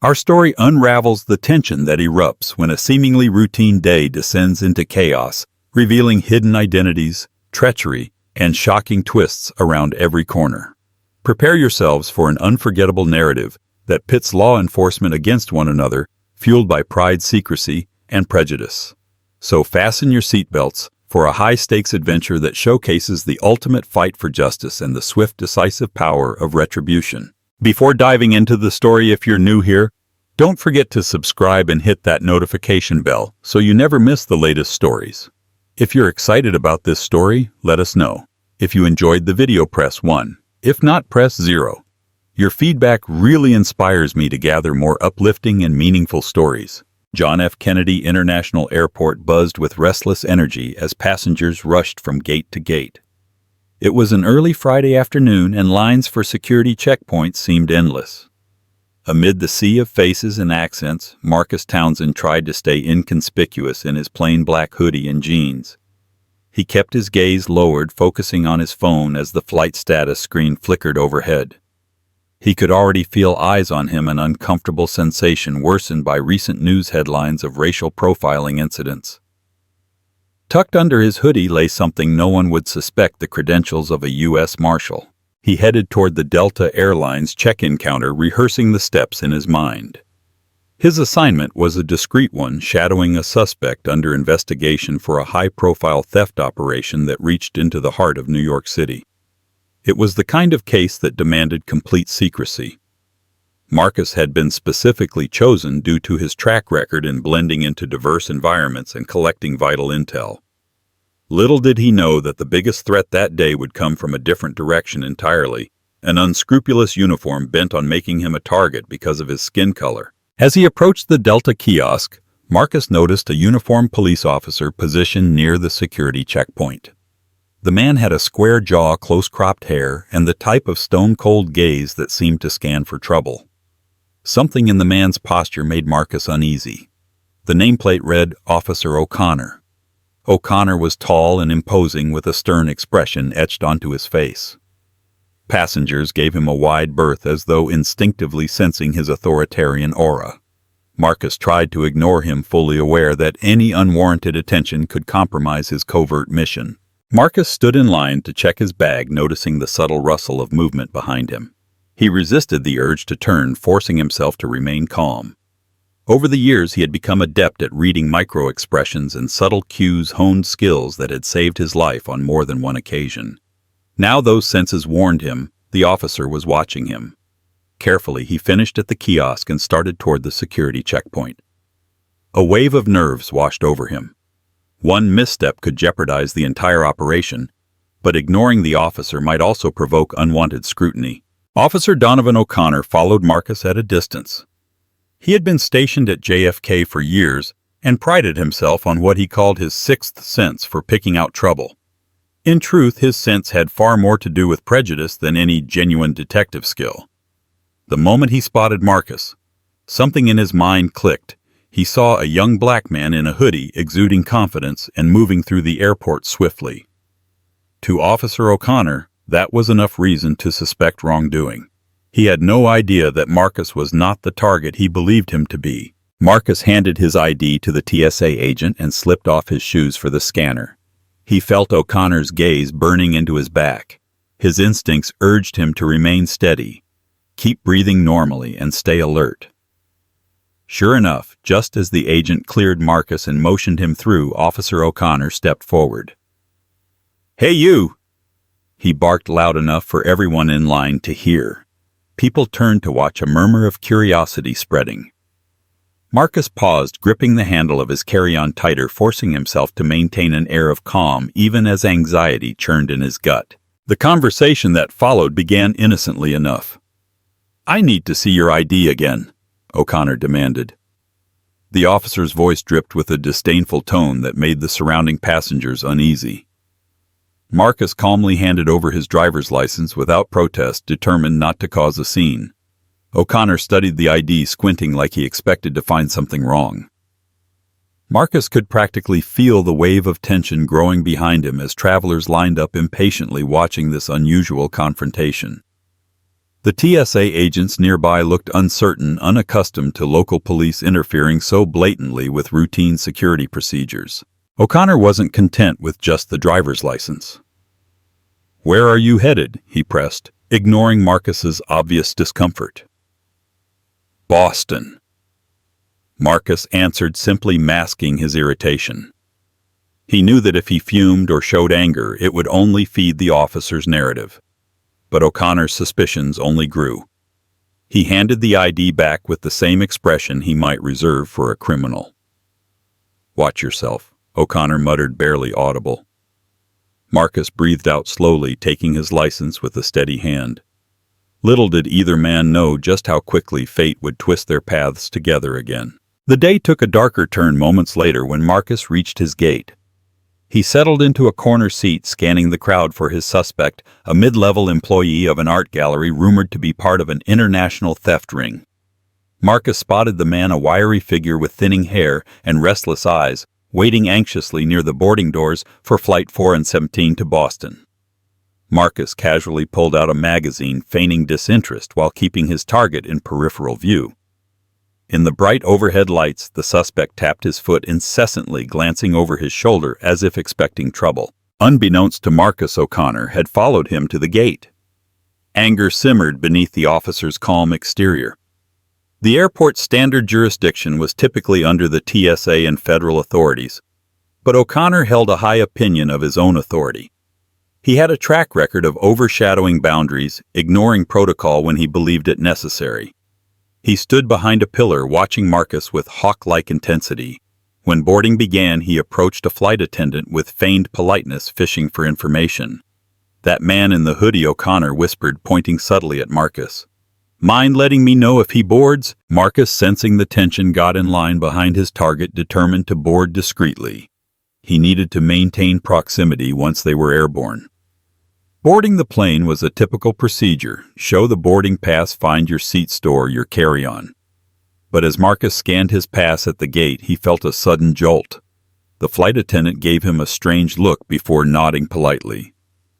Our story unravels the tension that erupts when a seemingly routine day descends into chaos, revealing hidden identities, treachery, and shocking twists around every corner. Prepare yourselves for an unforgettable narrative that pits law enforcement against one another, fueled by pride, secrecy, and prejudice. So fasten your seatbelts for a high-stakes adventure that showcases the ultimate fight for justice and the swift, decisive power of retribution. Before diving into the story, if you're new here, don't forget to subscribe and hit that notification bell so you never miss the latest stories. If you're excited about this story, let us know. If you enjoyed the video, press 1. If not, press 0. Your feedback really inspires me to gather more uplifting and meaningful stories. John F. Kennedy International Airport buzzed with restless energy as passengers rushed from gate to gate. It was an early Friday afternoon, and lines for security checkpoints seemed endless. Amid the sea of faces and accents, Marcus Townsend tried to stay inconspicuous in his plain black hoodie and jeans. He kept his gaze lowered, focusing on his phone as the flight status screen flickered overhead. He could already feel eyes on him, an uncomfortable sensation worsened by recent news headlines of racial profiling incidents. Tucked under his hoodie lay something no one would suspect: the credentials of a U.S. Marshal. He headed toward the Delta Airlines check-in counter, rehearsing the steps in his mind. His assignment was a discreet one, shadowing a suspect under investigation for a high-profile theft operation that reached into the heart of New York City. It was the kind of case that demanded complete secrecy. Marcus had been specifically chosen due to his track record in blending into diverse environments and collecting vital intel. Little did he know that the biggest threat that day would come from a different direction entirely: an unscrupulous uniform bent on making him a target because of his skin color. As he approached the Delta kiosk, Marcus noticed a uniformed police officer positioned near the security checkpoint. The man had a square jaw, close-cropped hair, and the type of stone-cold gaze that seemed to scan for trouble. Something in the man's posture made Marcus uneasy. The nameplate read Officer O'Connor. O'Connor was tall and imposing, with a stern expression etched onto his face. Passengers gave him a wide berth, as though instinctively sensing his authoritarian aura. Marcus tried to ignore him, fully aware that any unwarranted attention could compromise his covert mission. Marcus stood in line to check his bag, noticing the subtle rustle of movement behind him. He resisted the urge to turn, forcing himself to remain calm. Over the years, he had become adept at reading micro-expressions and subtle cues, honed skills that had saved his life on more than one occasion. Now those senses warned him the officer was watching him. Carefully, he finished at the kiosk and started toward the security checkpoint. A wave of nerves washed over him. One misstep could jeopardize the entire operation, but ignoring the officer might also provoke unwanted scrutiny. Officer Donovan O'Connor followed Marcus at a distance. He had been stationed at JFK for years and prided himself on what he called his sixth sense for picking out trouble. In truth, his sense had far more to do with prejudice than any genuine detective skill. The moment he spotted Marcus, something in his mind clicked. He saw a young black man in a hoodie, exuding confidence and moving through the airport swiftly. To Officer O'Connor, that was enough reason to suspect wrongdoing. He had no idea that Marcus was not the target he believed him to be. Marcus handed his ID to the TSA agent and slipped off his shoes for the scanner. He felt O'Connor's gaze burning into his back. His instincts urged him to remain steady, keep breathing normally, and stay alert. Sure enough, just as the agent cleared Marcus and motioned him through, Officer O'Connor stepped forward. "Hey, you!" He barked loud enough for everyone in line to hear. People turned to watch, a murmur of curiosity spreading. Marcus paused, gripping the handle of his carry-on tighter, forcing himself to maintain an air of calm even as anxiety churned in his gut. The conversation that followed began innocently enough. "I need to see your ID again," O'Connor demanded. The officer's voice dripped with a disdainful tone that made the surrounding passengers uneasy. Marcus calmly handed over his driver's license without protest, determined not to cause a scene. O'Connor studied the ID, squinting like he expected to find something wrong. Marcus could practically feel the wave of tension growing behind him as travelers lined up impatiently, watching this unusual confrontation. The TSA agents nearby looked uncertain, unaccustomed to local police interfering so blatantly with routine security procedures. O'Connor wasn't content with just the driver's license. "Where are you headed?" he pressed, ignoring Marcus's obvious discomfort. "Boston," Marcus answered, simply masking his irritation. He knew that if he fumed or showed anger, it would only feed the officer's narrative. But O'Connor's suspicions only grew. He handed the ID back with the same expression he might reserve for a criminal. "Watch yourself," O'Connor muttered, barely audible. Marcus breathed out slowly, taking his license with a steady hand. Little did either man know just how quickly fate would twist their paths together again. The day took a darker turn moments later when Marcus reached his gate. He settled into a corner seat, scanning the crowd for his suspect, a mid-level employee of an art gallery rumored to be part of an international theft ring. Marcus spotted the man, a wiry figure with thinning hair and restless eyes, waiting anxiously near the boarding doors for Flight 417 to Boston. Marcus casually pulled out a magazine, feigning disinterest while keeping his target in peripheral view. In the bright overhead lights, the suspect tapped his foot incessantly, glancing over his shoulder as if expecting trouble. Unbeknownst to Marcus, O'Connor had followed him to the gate. Anger simmered beneath the officer's calm exterior. The airport's standard jurisdiction was typically under the TSA and federal authorities, but O'Connor held a high opinion of his own authority. He had a track record of overshadowing boundaries, ignoring protocol when he believed it necessary. He stood behind a pillar, watching Marcus with hawk-like intensity. When boarding began, he approached a flight attendant with feigned politeness, fishing for information. "That man in the hoodie," O'Connor whispered, pointing subtly at Marcus. "Mind letting me know if he boards?" Marcus, sensing the tension, got in line behind his target, determined to board discreetly. He needed to maintain proximity once they were airborne. Boarding the plane was a typical procedure: show the boarding pass, find your seat, store your carry-on. But as Marcus scanned his pass at the gate, he felt a sudden jolt. The flight attendant gave him a strange look before nodding politely.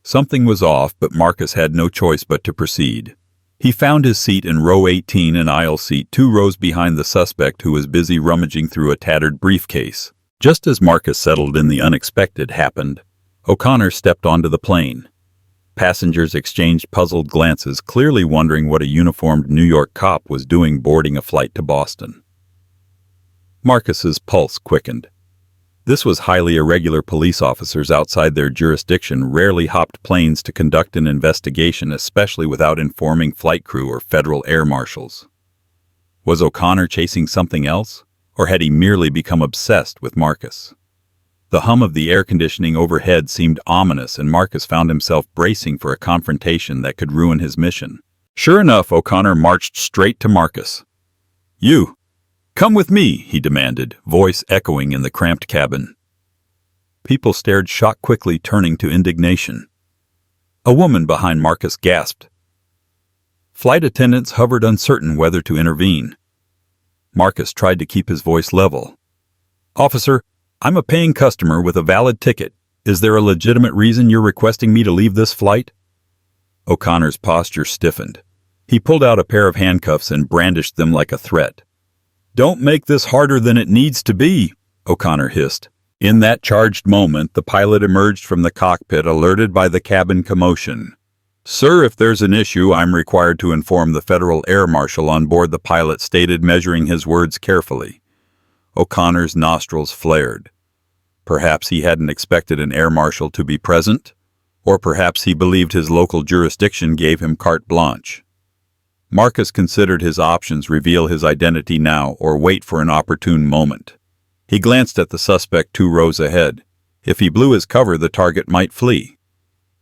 Something was off, but Marcus had no choice but to proceed. He found his seat in row 18, an aisle seat 2 rows behind the suspect, who was busy rummaging through a tattered briefcase. Just as Marcus settled in, the unexpected happened. O'Connor stepped onto the plane. Passengers exchanged puzzled glances, clearly wondering what a uniformed New York cop was doing boarding a flight to Boston. Marcus's pulse quickened. This was highly irregular. Police officers outside their jurisdiction rarely hopped planes to conduct an investigation, especially without informing flight crew or federal air marshals. Was O'Connor chasing something else, or had he merely become obsessed with Marcus? The hum of the air conditioning overhead seemed ominous, and Marcus found himself bracing for a confrontation that could ruin his mission. Sure enough, O'Connor marched straight to Marcus. "You! Come with me," he demanded, voice echoing in the cramped cabin. People stared, shock quickly turning to indignation. A woman behind Marcus gasped. Flight attendants hovered, uncertain whether to intervene. Marcus tried to keep his voice level. "Officer, I'm a paying customer with a valid ticket. Is there a legitimate reason you're requesting me to leave this flight?" O'Connor's posture stiffened. He pulled out a pair of handcuffs and brandished them like a threat. "Don't make this harder than it needs to be," O'Connor hissed. In that charged moment, the pilot emerged from the cockpit, alerted by the cabin commotion. "Sir, if there's an issue, I'm required to inform the Federal Air Marshal on board," the pilot stated, measuring his words carefully. O'Connor's nostrils flared. Perhaps he hadn't expected an air marshal to be present, or perhaps he believed his local jurisdiction gave him carte blanche. Marcus considered his options: reveal his identity now or wait for an opportune moment. He glanced at the suspect 2 rows ahead. If he blew his cover, the target might flee.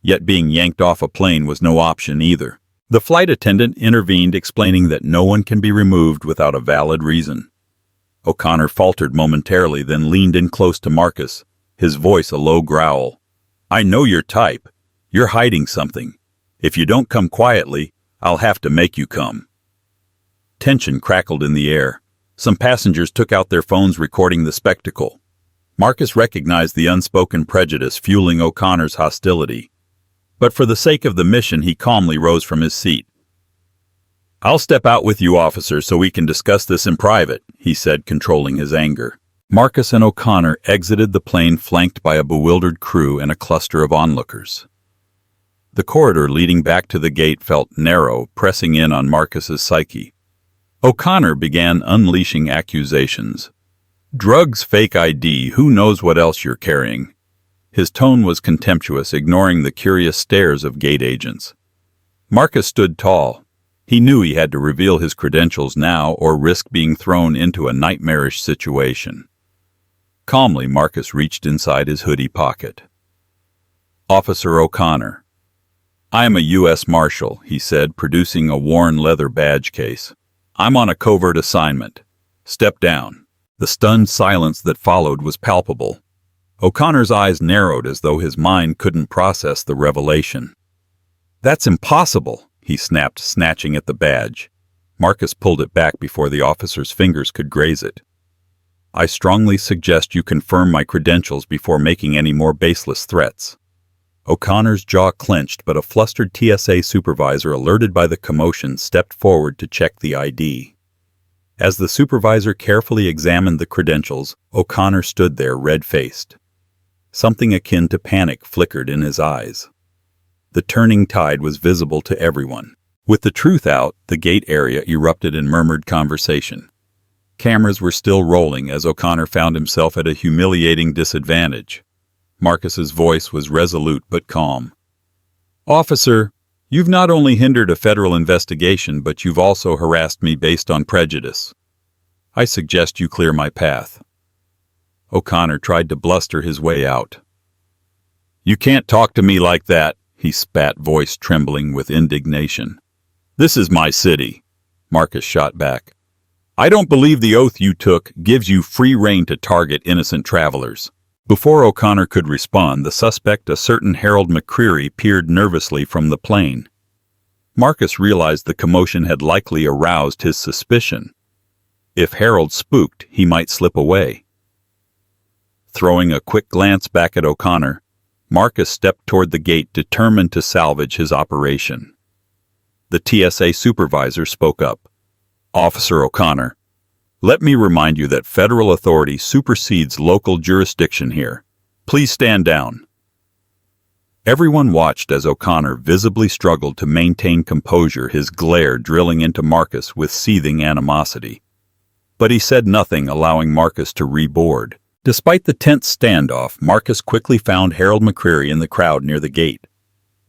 Yet being yanked off a plane was no option either. The flight attendant intervened, explaining that no one can be removed without a valid reason. O'Connor faltered momentarily, then leaned in close to Marcus, his voice a low growl. "I know your type. You're hiding something. If you don't come quietly, I'll have to make you come." Tension crackled in the air. Some passengers took out their phones, recording the spectacle. Marcus recognized the unspoken prejudice fueling O'Connor's hostility. But for the sake of the mission, he calmly rose from his seat. "I'll step out with you, officer, so we can discuss this in private," he said, controlling his anger. Marcus and O'Connor exited the plane flanked by a bewildered crew and a cluster of onlookers. The corridor leading back to the gate felt narrow, pressing in on Marcus's psyche. O'Connor began unleashing accusations. "Drugs, fake ID, who knows what else you're carrying?" His tone was contemptuous, ignoring the curious stares of gate agents. Marcus stood tall. He knew he had to reveal his credentials now or risk being thrown into a nightmarish situation. Calmly, Marcus reached inside his hoodie pocket. "Officer O'Connor." "I am a U.S. Marshal," he said, producing a worn leather badge case. "I'm on a covert assignment. Step down." The stunned silence that followed was palpable. O'Connor's eyes narrowed as though his mind couldn't process the revelation. "That's impossible," he snapped, snatching at the badge. Marcus pulled it back before the officer's fingers could graze it. "I strongly suggest you confirm my credentials before making any more baseless threats." O'Connor's jaw clenched, but a flustered TSA supervisor, alerted by the commotion, stepped forward to check the ID. As the supervisor carefully examined the credentials, O'Connor stood there red-faced. Something akin to panic flickered in his eyes. The turning tide was visible to everyone. With the truth out, the gate area erupted in murmured conversation. Cameras were still rolling as O'Connor found himself at a humiliating disadvantage. Marcus's voice was resolute but calm. "Officer, you've not only hindered a federal investigation, but you've also harassed me based on prejudice. I suggest you clear my path." O'Connor tried to bluster his way out. "You can't talk to me like that," he spat, voice trembling with indignation. "This is my city," Marcus shot back. "I don't believe the oath you took gives you free rein to target innocent travelers." Before O'Connor could respond, the suspect, a certain Harold McCreary, peered nervously from the plane. Marcus realized the commotion had likely aroused his suspicion. If Harold spooked, he might slip away. Throwing a quick glance back at O'Connor, Marcus stepped toward the gate, determined to salvage his operation. The TSA supervisor spoke up. "Officer O'Connor, let me remind you that federal authority supersedes local jurisdiction here. Please stand down." Everyone watched as O'Connor visibly struggled to maintain composure, his glare drilling into Marcus with seething animosity. But he said nothing, allowing Marcus to reboard. Despite the tense standoff, Marcus quickly found Harold McCreary in the crowd near the gate.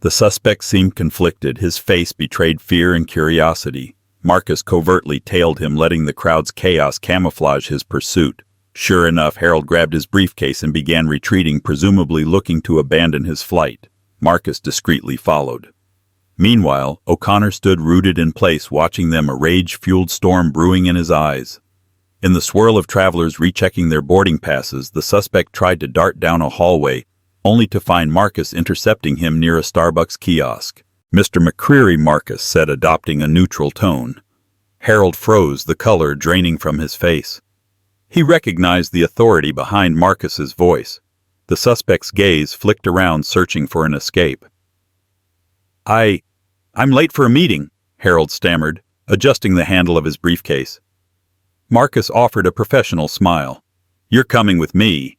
The suspect seemed conflicted. His face betrayed fear and curiosity. Marcus covertly tailed him, letting the crowd's chaos camouflage his pursuit. Sure enough, Harold grabbed his briefcase and began retreating, presumably looking to abandon his flight. Marcus discreetly followed. Meanwhile, O'Connor stood rooted in place, watching them, a rage-fueled storm brewing in his eyes. In the swirl of travelers rechecking their boarding passes, the suspect tried to dart down a hallway, only to find Marcus intercepting him near a Starbucks kiosk. "Mr. McCreary," Marcus said, adopting a neutral tone. Harold froze, the color draining from his face. He recognized the authority behind Marcus's voice. The suspect's gaze flicked around, searching for an escape. I'm late for a meeting," Harold stammered, adjusting the handle of his briefcase. Marcus offered a professional smile. "You're coming with me.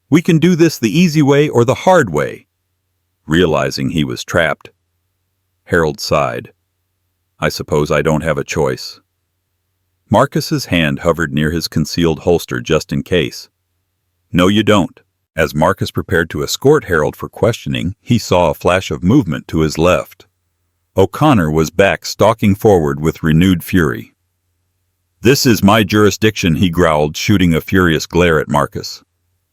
We can do this the easy way or the hard way." Realizing he was trapped, Harold sighed. "I suppose I don't have a choice." Marcus's hand hovered near his concealed holster just in case. "No, you don't." As Marcus prepared to escort Harold for questioning, he saw a flash of movement to his left. O'Connor was back, stalking forward with renewed fury. "This is my jurisdiction," he growled, shooting a furious glare at Marcus.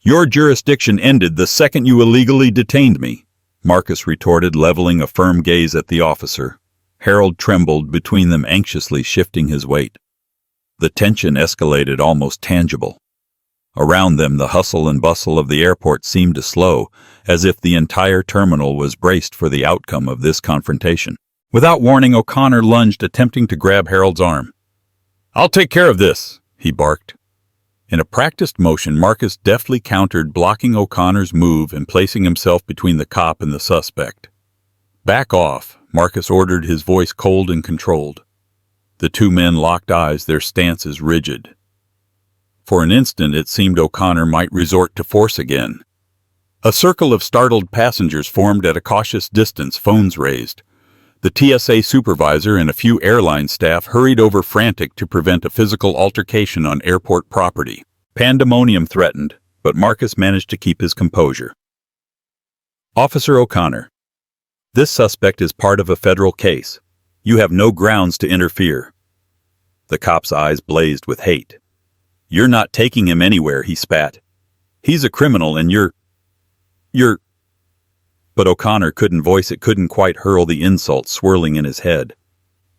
"Your jurisdiction ended the second you illegally detained me," Marcus retorted, leveling a firm gaze at the officer. Harold trembled between them, anxiously shifting his weight. The tension escalated, almost tangible. Around them, the hustle and bustle of the airport seemed to slow, as if the entire terminal was braced for the outcome of this confrontation. Without warning, O'Connor lunged, attempting to grab Harold's arm. "I'll take care of this," he barked. In a practiced motion, Marcus deftly countered, blocking O'Connor's move and placing himself between the cop and the suspect. "Back off," Marcus ordered, his voice cold and controlled. The two men locked eyes, their stances rigid. For an instant it seemed O'Connor might resort to force again. A circle of startled passengers formed at a cautious distance, phones raised. The TSA supervisor and a few airline staff hurried over, frantic to prevent a physical altercation on airport property. Pandemonium threatened, but Marcus managed to keep his composure. "Officer O'Connor, this suspect is part of a federal case. You have no grounds to interfere." The cop's eyes blazed with hate. "You're not taking him anywhere," he spat. "He's a criminal and you're... But O'Connor couldn't voice it, couldn't quite hurl the insult swirling in his head.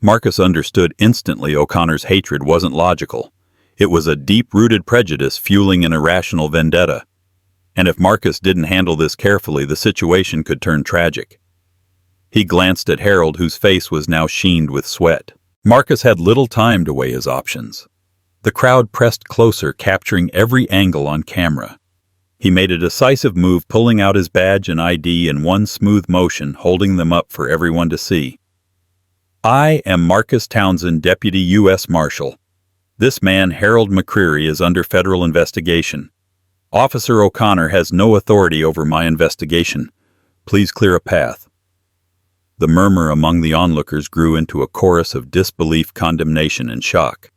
Marcus understood instantly O'Connor's hatred wasn't logical. It was a deep-rooted prejudice fueling an irrational vendetta. And if Marcus didn't handle this carefully, the situation could turn tragic. He glanced at Harold, whose face was now sheened with sweat. Marcus had little time to weigh his options. The crowd pressed closer, capturing every angle on camera. He made a decisive move, pulling out his badge and ID in one smooth motion, holding them up for everyone to see. "I am Marcus Townsend, Deputy U.S. Marshal. This man, Harold McCreary, is under federal investigation. Officer O'Connor has no authority over my investigation. Please clear a path." The murmur among the onlookers grew into a chorus of disbelief, condemnation, and shock.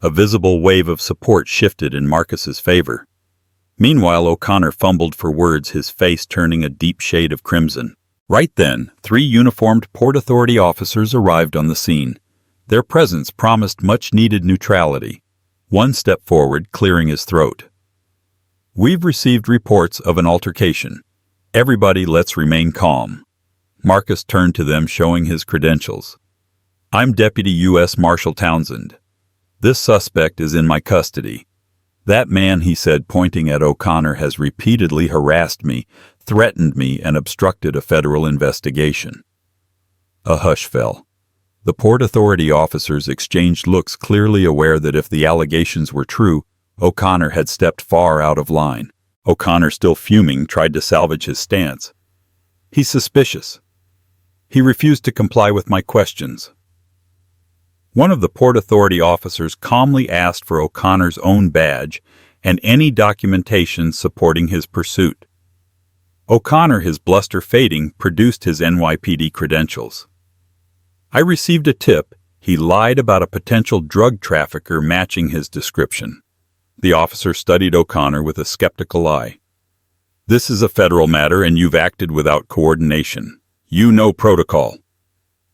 A visible wave of support shifted in Marcus's favor. Meanwhile, O'Connor fumbled for words, his face turning a deep shade of crimson. Right then, 3 uniformed Port Authority officers arrived on the scene. Their presence promised much-needed neutrality. One stepped forward, clearing his throat. "We've received reports of an altercation. Everybody, let's remain calm." Marcus turned to them, showing his credentials. "I'm Deputy U.S. Marshal Townsend. This suspect is in my custody. That man," he said, pointing at O'Connor, "has repeatedly harassed me, threatened me, and obstructed a federal investigation." A hush fell. The Port Authority officers exchanged looks, clearly aware that if the allegations were true, O'Connor had stepped far out of line. O'Connor, still fuming, tried to salvage his stance. "He's suspicious. He refused to comply with my questions." One of the Port Authority officers calmly asked for O'Connor's own badge and any documentation supporting his pursuit. O'Connor, his bluster fading, produced his NYPD credentials. "I received a tip. He lied about a potential drug trafficker matching his description." The officer studied O'Connor with a skeptical eye. "This is a federal matter and you've acted without coordination. You know protocol."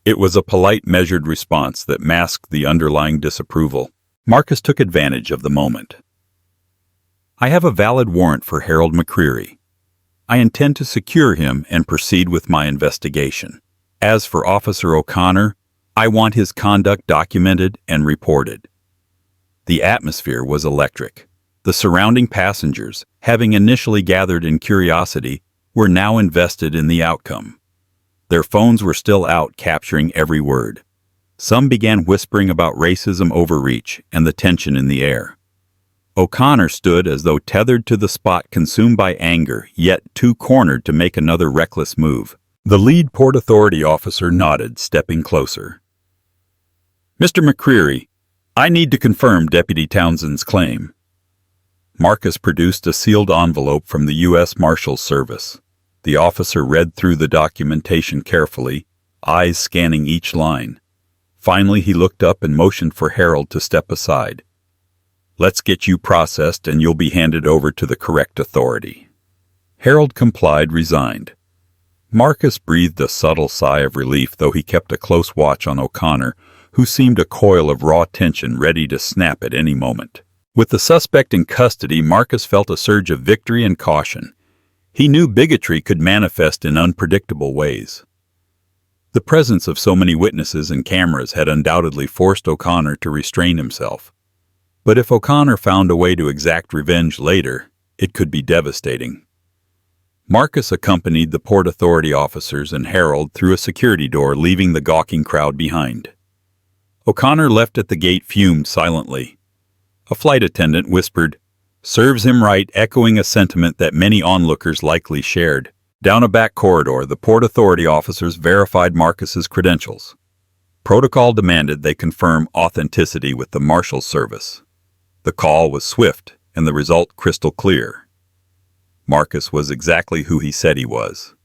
It was a polite, measured response that masked the underlying disapproval. Marcus took advantage of the moment. "I have a valid warrant for Harold McCreary. I intend to secure him and proceed with my investigation. As for Officer O'Connor, I want his conduct documented and reported." The atmosphere was electric. The surrounding passengers, having initially gathered in curiosity, were now invested in the outcome. Their phones were still out, capturing every word. Some began whispering about racism overreach and the tension in the air. O'Connor stood as though tethered to the spot, consumed by anger, yet too cornered to make another reckless move. The lead Port Authority officer nodded, stepping closer. "Mr. McCreary, I need to confirm Deputy Townsend's claim." Marcus produced a sealed envelope from the U.S. Marshal's Service. The officer read through the documentation carefully, eyes scanning each line. Finally, he looked up and motioned for Harold to step aside. "Let's get you processed and you'll be handed over to the correct authority." Harold complied, resigned. Marcus breathed a subtle sigh of relief, though he kept a close watch on O'Connor, who seemed a coil of raw tension ready to snap at any moment. With the suspect in custody, Marcus felt a surge of victory and caution. He knew bigotry could manifest in unpredictable ways. The presence of so many witnesses and cameras had undoubtedly forced O'Connor to restrain himself. But if O'Connor found a way to exact revenge later, it could be devastating. Marcus accompanied the Port Authority officers and Harold through a security door, leaving the gawking crowd behind. O'Connor left at the gate, fumed silently. A flight attendant whispered, "Serves him right," echoing a sentiment that many onlookers likely shared. Down a back corridor, the Port Authority officers verified Marcus's credentials. Protocol demanded they confirm authenticity with the Marshal's service. The call was swift, and the result crystal clear. Marcus was exactly who he said he was.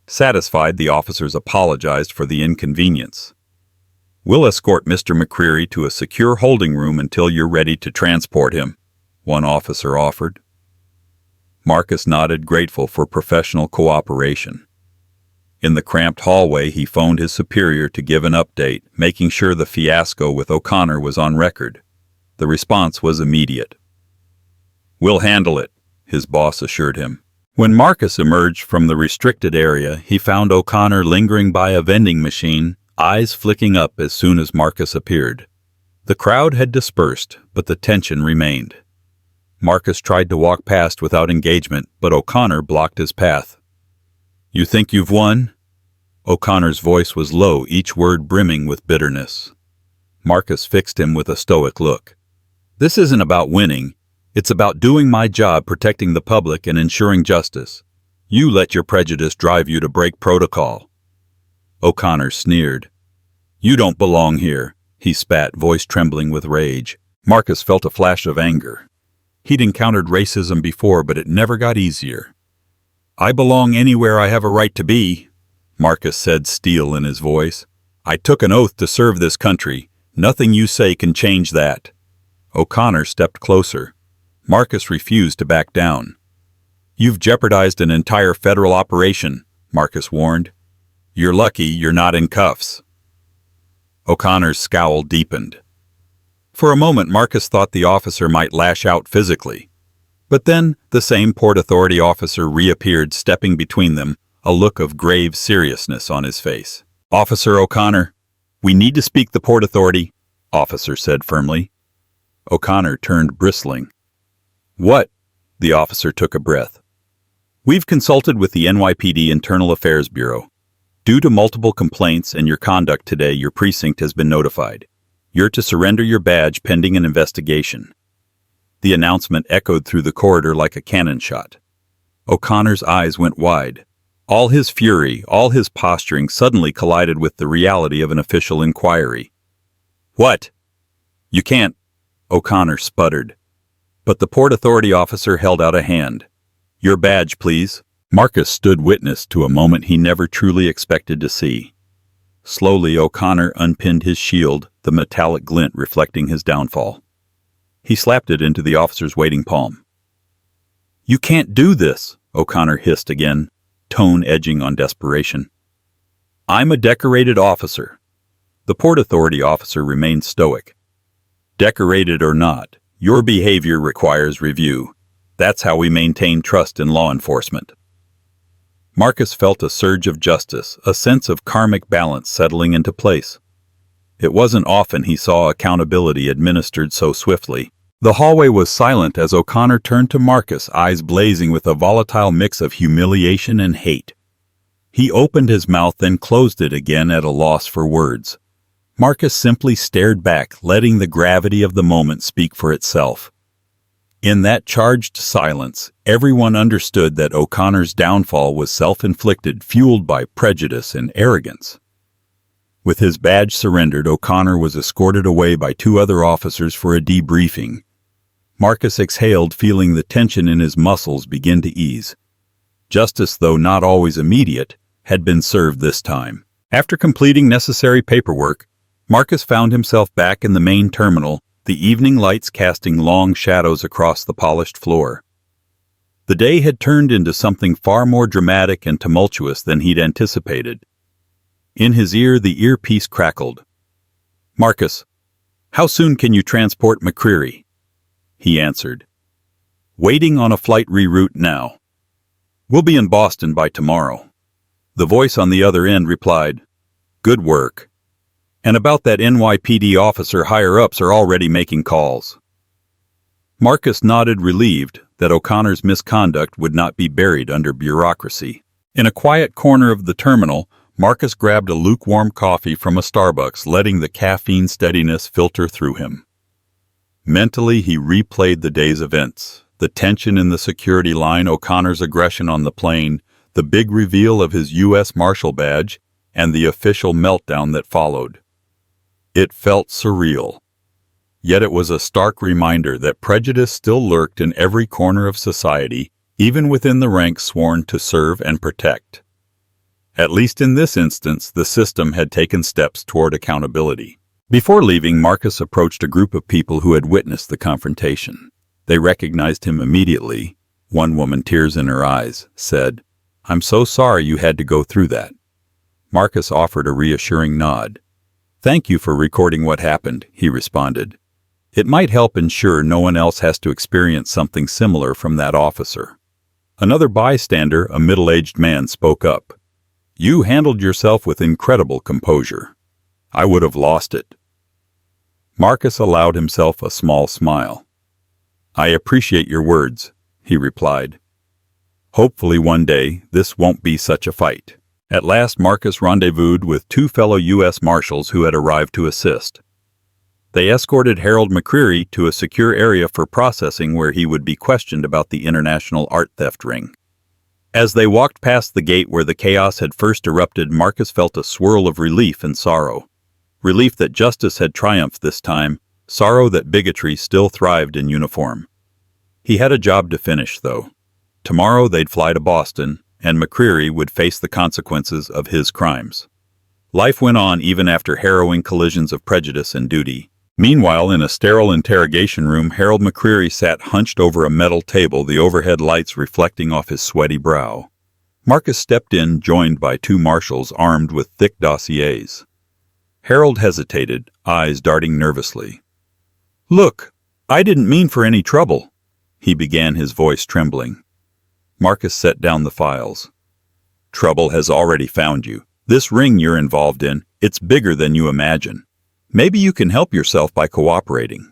Satisfied, the officers apologized for the inconvenience. "We'll escort Mr. McCreary to a secure holding room until you're ready to transport him," one officer offered. Marcus nodded, grateful for professional cooperation. In the cramped hallway, he phoned his superior to give an update, making sure the fiasco with O'Connor was on record. The response was immediate. "We'll handle it," his boss assured him. When Marcus emerged from the restricted area, he found O'Connor lingering by a vending machine, eyes flicking up as soon as Marcus appeared. The crowd had dispersed, but the tension remained. Marcus tried to walk past without engagement, but O'Connor blocked his path. "You think you've won?" O'Connor's voice was low, each word brimming with bitterness. Marcus fixed him with a stoic look. "This isn't about winning. It's about doing my job, protecting the public and ensuring justice. You let your prejudice drive you to break protocol." O'Connor sneered. "You don't belong here," he spat, voice trembling with rage. Marcus felt a flash of anger. He'd encountered racism before, but it never got easier. "I belong anywhere I have a right to be," Marcus said, steel in his voice. "I took an oath to serve this country. Nothing you say can change that." O'Connor stepped closer. Marcus refused to back down. "You've jeopardized an entire federal operation," Marcus warned. "You're lucky you're not in cuffs." O'Connor's scowl deepened. For a moment, Marcus thought the officer might lash out physically. But then, the same Port Authority officer reappeared, stepping between them, a look of grave seriousness on his face. "Officer O'Connor, we need to speak the Port Authority," officer said firmly. O'Connor turned, bristling. "What?" The officer took a breath. "We've consulted with the NYPD Internal Affairs Bureau. Due to multiple complaints and your conduct today, your precinct has been notified. You're to surrender your badge pending an investigation." The announcement echoed through the corridor like a cannon shot. O'Connor's eyes went wide. All his fury, all his posturing suddenly collided with the reality of an official inquiry. "What?" "You can't," O'Connor sputtered. But the Port Authority officer held out a hand. "Your badge, please." Marcus stood witness to a moment he never truly expected to see. Slowly, O'Connor unpinned his shield, the metallic glint reflecting his downfall. He slapped it into the officer's waiting palm. "You can't do this," O'Connor hissed again, tone edging on desperation. "I'm a decorated officer." The Port Authority officer remained stoic. "Decorated or not, your behavior requires review. That's how we maintain trust in law enforcement." Marcus felt a surge of justice, a sense of karmic balance settling into place. It wasn't often he saw accountability administered so swiftly. The hallway was silent as O'Connor turned to Marcus, eyes blazing with a volatile mix of humiliation and hate. He opened his mouth, then closed it again at a loss for words. Marcus simply stared back, letting the gravity of the moment speak for itself. In that charged silence, everyone understood that O'Connor's downfall was self-inflicted, fueled by prejudice and arrogance. With his badge surrendered, O'Connor was escorted away by two other officers for a debriefing. Marcus exhaled, feeling the tension in his muscles begin to ease. Justice, though not always immediate, had been served this time. After completing necessary paperwork, Marcus found himself back in the main terminal, the evening lights casting long shadows across the polished floor. The day had turned into something far more dramatic and tumultuous than he'd anticipated. In his ear, the earpiece crackled. "Marcus, how soon can you transport McCreary?" He answered. "Waiting on a flight reroute now. We'll be in Boston by tomorrow." The voice on the other end replied, "Good work. And about that NYPD officer, higher-ups are already making calls." Marcus nodded, relieved that O'Connor's misconduct would not be buried under bureaucracy. In a quiet corner of the terminal, Marcus grabbed a lukewarm coffee from a Starbucks, letting the caffeine steadiness filter through him. Mentally, he replayed the day's events, the tension in the security line, O'Connor's aggression on the plane, the big reveal of his U.S. Marshal Badge, and the official meltdown that followed. It felt surreal. Yet it was a stark reminder that prejudice still lurked in every corner of society, even within the ranks sworn to serve and protect. At least in this instance, the system had taken steps toward accountability. Before leaving, Marcus approached a group of people who had witnessed the confrontation. They recognized him immediately. One woman, tears in her eyes, said, "I'm so sorry you had to go through that." Marcus offered a reassuring nod. "Thank you for recording what happened," he responded. "It might help ensure no one else has to experience something similar from that officer." Another bystander, a middle-aged man, spoke up. "You handled yourself with incredible composure. I would have lost it." Marcus allowed himself a small smile. "I appreciate your words," he replied. "Hopefully one day this won't be such a fight." At last Marcus rendezvoused with two fellow U.S. Marshals who had arrived to assist. They escorted Harold McCreary to a secure area for processing where he would be questioned about the international art theft ring. As they walked past the gate where the chaos had first erupted, Marcus felt a swirl of relief and sorrow. Relief that justice had triumphed this time, sorrow that bigotry still thrived in uniform. He had a job to finish, though. Tomorrow they'd fly to Boston, and McCreary would face the consequences of his crimes. Life went on even after harrowing collisions of prejudice and duty. Meanwhile, in a sterile interrogation room, Harold McCreary sat hunched over a metal table, the overhead lights reflecting off his sweaty brow. Marcus stepped in, joined by two marshals armed with thick dossiers. Harold hesitated, eyes darting nervously. "Look, I didn't mean for any trouble," he began, his voice trembling. Marcus set down the files. "Trouble has already found you. This ring you're involved in, it's bigger than you imagine. Maybe you can help yourself by cooperating."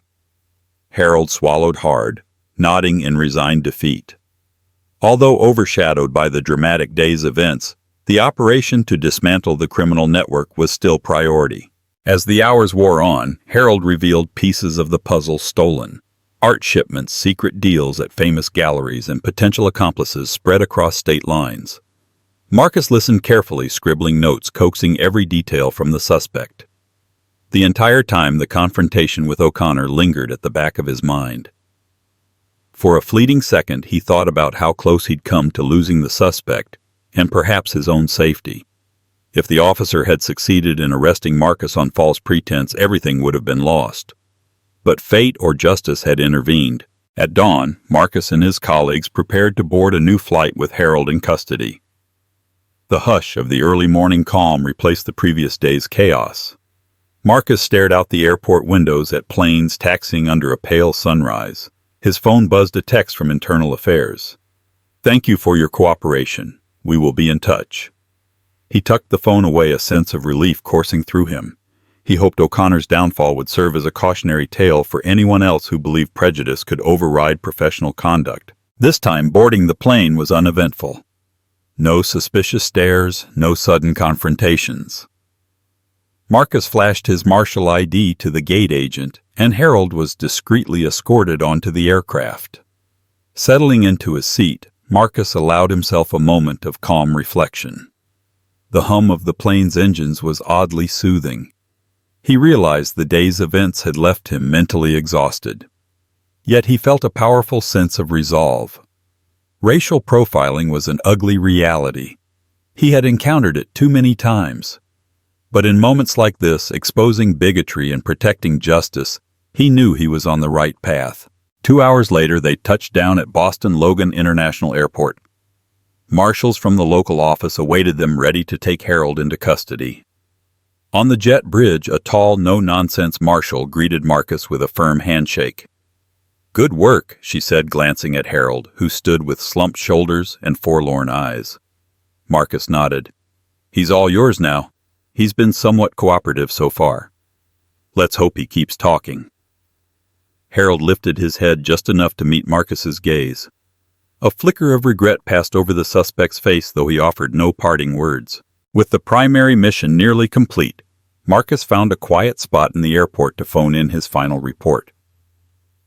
Harold swallowed hard, nodding in resigned defeat. Although overshadowed by the dramatic day's events, the operation to dismantle the criminal network was still priority. As the hours wore on, Harold revealed pieces of the puzzle stolen. Art shipments, secret deals at famous galleries, and potential accomplices spread across state lines. Marcus listened carefully, scribbling notes, coaxing every detail from the suspect. The entire time, the confrontation with O'Connor lingered at the back of his mind. For a fleeting second, he thought about how close he'd come to losing the suspect, and perhaps his own safety. If the officer had succeeded in arresting Marcus on false pretense, everything would have been lost. But fate or justice had intervened. At dawn, Marcus and his colleagues prepared to board a new flight with Harold in custody. The hush of the early morning calm replaced the previous day's chaos. Marcus stared out the airport windows at planes taxiing under a pale sunrise. His phone buzzed a text from Internal Affairs. "Thank you for your cooperation. We will be in touch." He tucked the phone away, a sense of relief coursing through him. He hoped O'Connor's downfall would serve as a cautionary tale for anyone else who believed prejudice could override professional conduct. This time, boarding the plane was uneventful. No suspicious stares, no sudden confrontations. Marcus flashed his Marshal ID to the gate agent, and Harold was discreetly escorted onto the aircraft. Settling into his seat, Marcus allowed himself a moment of calm reflection. The hum of the plane's engines was oddly soothing. He realized the day's events had left him mentally exhausted. Yet he felt a powerful sense of resolve. Racial profiling was an ugly reality. He had encountered it too many times. But in moments like this, exposing bigotry and protecting justice, he knew he was on the right path. 2 hours later, they touched down at Boston Logan International Airport. Marshals from the local office awaited them, ready to take Harold into custody. On the jet bridge, a tall, no-nonsense marshal greeted Marcus with a firm handshake. "Good work," she said, glancing at Harold, who stood with slumped shoulders and forlorn eyes. Marcus nodded. "He's all yours now. He's been somewhat cooperative so far. Let's hope he keeps talking." Harold lifted his head just enough to meet Marcus's gaze. A flicker of regret passed over the suspect's face, though he offered no parting words. With the primary mission nearly complete, Marcus found a quiet spot in the airport to phone in his final report.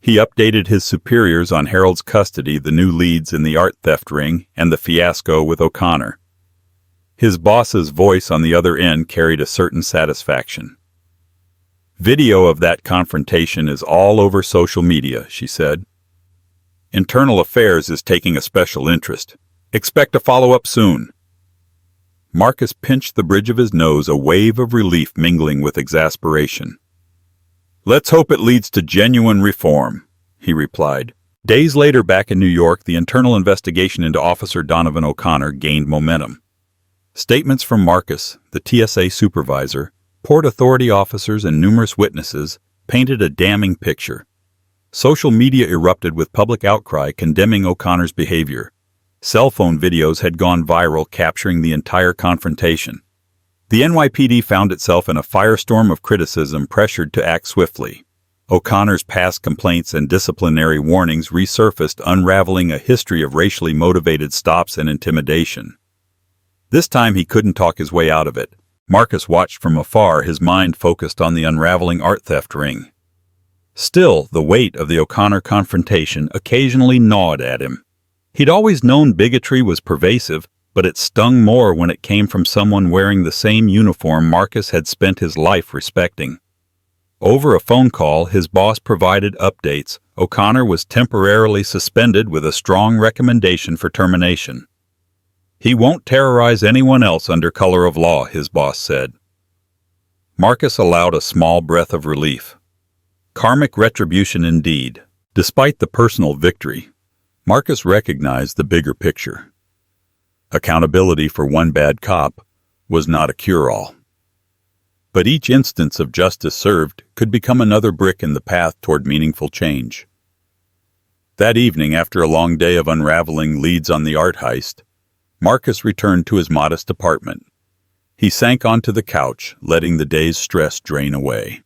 He updated his superiors on Harold's custody, the new leads in the art theft ring, and the fiasco with O'Connor. His boss's voice on the other end carried a certain satisfaction. Video of that confrontation is all over social media, she said. Internal Affairs is taking a special interest. Expect a follow-up soon. Marcus pinched the bridge of his nose, a wave of relief mingling with exasperation. Let's hope it leads to genuine reform, he replied. Days later, back in New York, the internal investigation into Officer Donovan O'Connor gained momentum. Statements from Marcus, the TSA supervisor, Port Authority officers, and numerous witnesses painted a damning picture. Social media erupted with public outcry condemning O'Connor's behavior. Cell phone videos had gone viral, capturing the entire confrontation. The NYPD found itself in a firestorm of criticism, pressured to act swiftly. O'Connor's past complaints and disciplinary warnings resurfaced, unraveling a history of racially motivated stops and intimidation. This time he couldn't talk his way out of it. Marcus watched from afar, his mind focused on the unraveling art theft ring. Still, the weight of the O'Connor confrontation occasionally gnawed at him. He'd always known bigotry was pervasive, but it stung more when it came from someone wearing the same uniform Marcus had spent his life respecting. Over a phone call, his boss provided updates. O'Connor was temporarily suspended with a strong recommendation for termination. He won't terrorize anyone else under color of law, his boss said. Marcus allowed a small breath of relief. Karmic retribution indeed. Despite the personal victory, Marcus recognized the bigger picture. Accountability for one bad cop was not a cure-all. But each instance of justice served could become another brick in the path toward meaningful change. That evening, after a long day of unraveling leads on the art heist, Marcus returned to his modest apartment. He sank onto the couch, letting the day's stress drain away.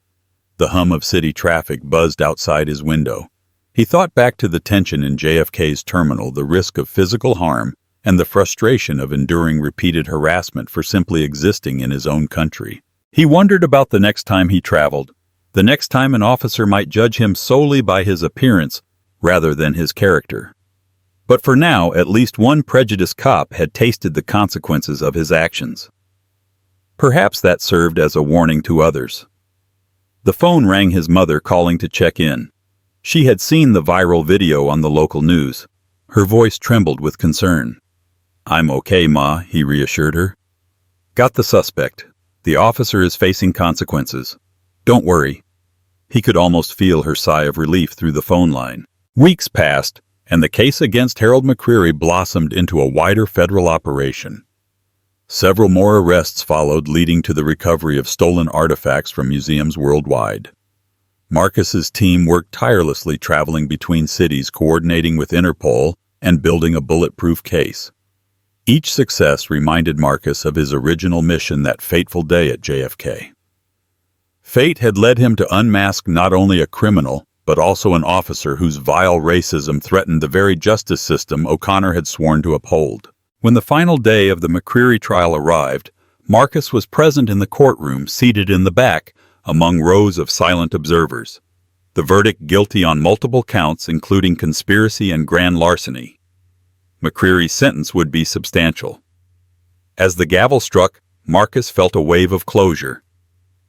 The hum of city traffic buzzed outside his window. He thought back to the tension in JFK's terminal, the risk of physical harm, and the frustration of enduring repeated harassment for simply existing in his own country. He wondered about the next time he traveled, the next time an officer might judge him solely by his appearance rather than his character. But for now, at least one prejudiced cop had tasted the consequences of his actions. Perhaps that served as a warning to others. The phone rang, his mother calling to check in. She had seen the viral video on the local news. Her voice trembled with concern. "I'm okay, Ma," he reassured her. "Got the suspect. The officer is facing consequences. Don't worry." He could almost feel her sigh of relief through the phone line. Weeks passed, and the case against Harold McCreary blossomed into a wider federal operation. Several more arrests followed, leading to the recovery of stolen artifacts from museums worldwide. Marcus's team worked tirelessly, traveling between cities, coordinating with Interpol, and building a bulletproof case. Each success reminded Marcus of his original mission that fateful day at JFK. Fate had led him to unmask not only a criminal, but also an officer whose vile racism threatened the very justice system O'Connor had sworn to uphold. When the final day of the McCreary trial arrived, Marcus was present in the courtroom, seated in the back, among rows of silent observers. The verdict: guilty on multiple counts, including conspiracy and grand larceny. McCreary's sentence would be substantial. As the gavel struck, Marcus felt a wave of closure.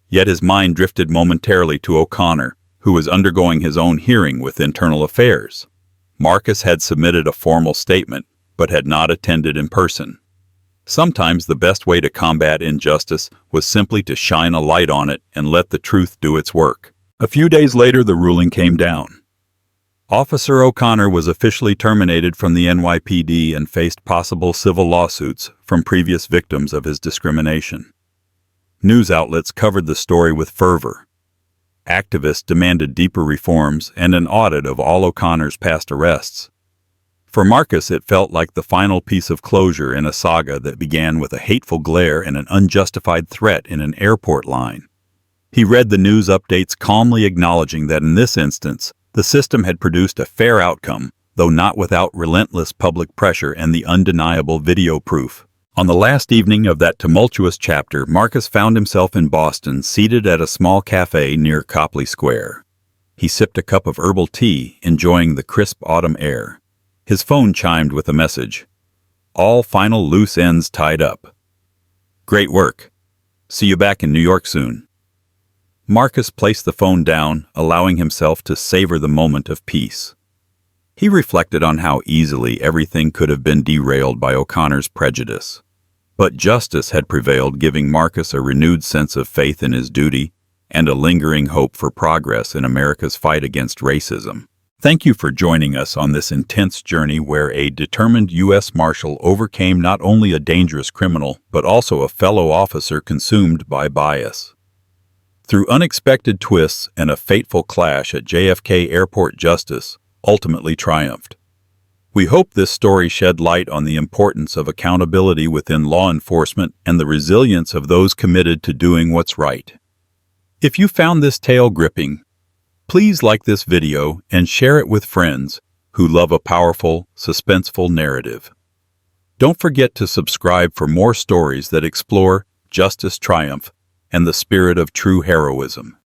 Yet his mind drifted momentarily to O'Connor, who was undergoing his own hearing with Internal Affairs. Marcus had submitted a formal statement, but had not attended in person. Sometimes the best way to combat injustice was simply to shine a light on it and let the truth do its work. A few days later, the ruling came down. Officer O'Connor was officially terminated from the NYPD and faced possible civil lawsuits from previous victims of his discrimination. News outlets covered the story with fervor. Activists demanded deeper reforms and an audit of all O'Connor's past arrests. For Marcus, it felt like the final piece of closure in a saga that began with a hateful glare and an unjustified threat in an airport line. He read the news updates, calmly acknowledging that in this instance, the system had produced a fair outcome, though not without relentless public pressure and the undeniable video proof. On the last evening of that tumultuous chapter, Marcus found himself in Boston, seated at a small cafe near Copley Square. He sipped a cup of herbal tea, enjoying the crisp autumn air. His phone chimed with a message. "All final loose ends tied up. Great work. See you back in New York soon." Marcus placed the phone down, allowing himself to savor the moment of peace. He reflected on how easily everything could have been derailed by O'Connor's prejudice. But justice had prevailed, giving Marcus a renewed sense of faith in his duty and a lingering hope for progress in America's fight against racism. Thank you for joining us on this intense journey where a determined U.S. Marshal overcame not only a dangerous criminal, but also a fellow officer consumed by bias. Through unexpected twists and a fateful clash at JFK Airport, justice ultimately triumphed. We hope this story shed light on the importance of accountability within law enforcement and the resilience of those committed to doing what's right. If you found this tale gripping, please like this video and share it with friends who love a powerful, suspenseful narrative. Don't forget to subscribe for more stories that explore justice triumph and the spirit of true heroism.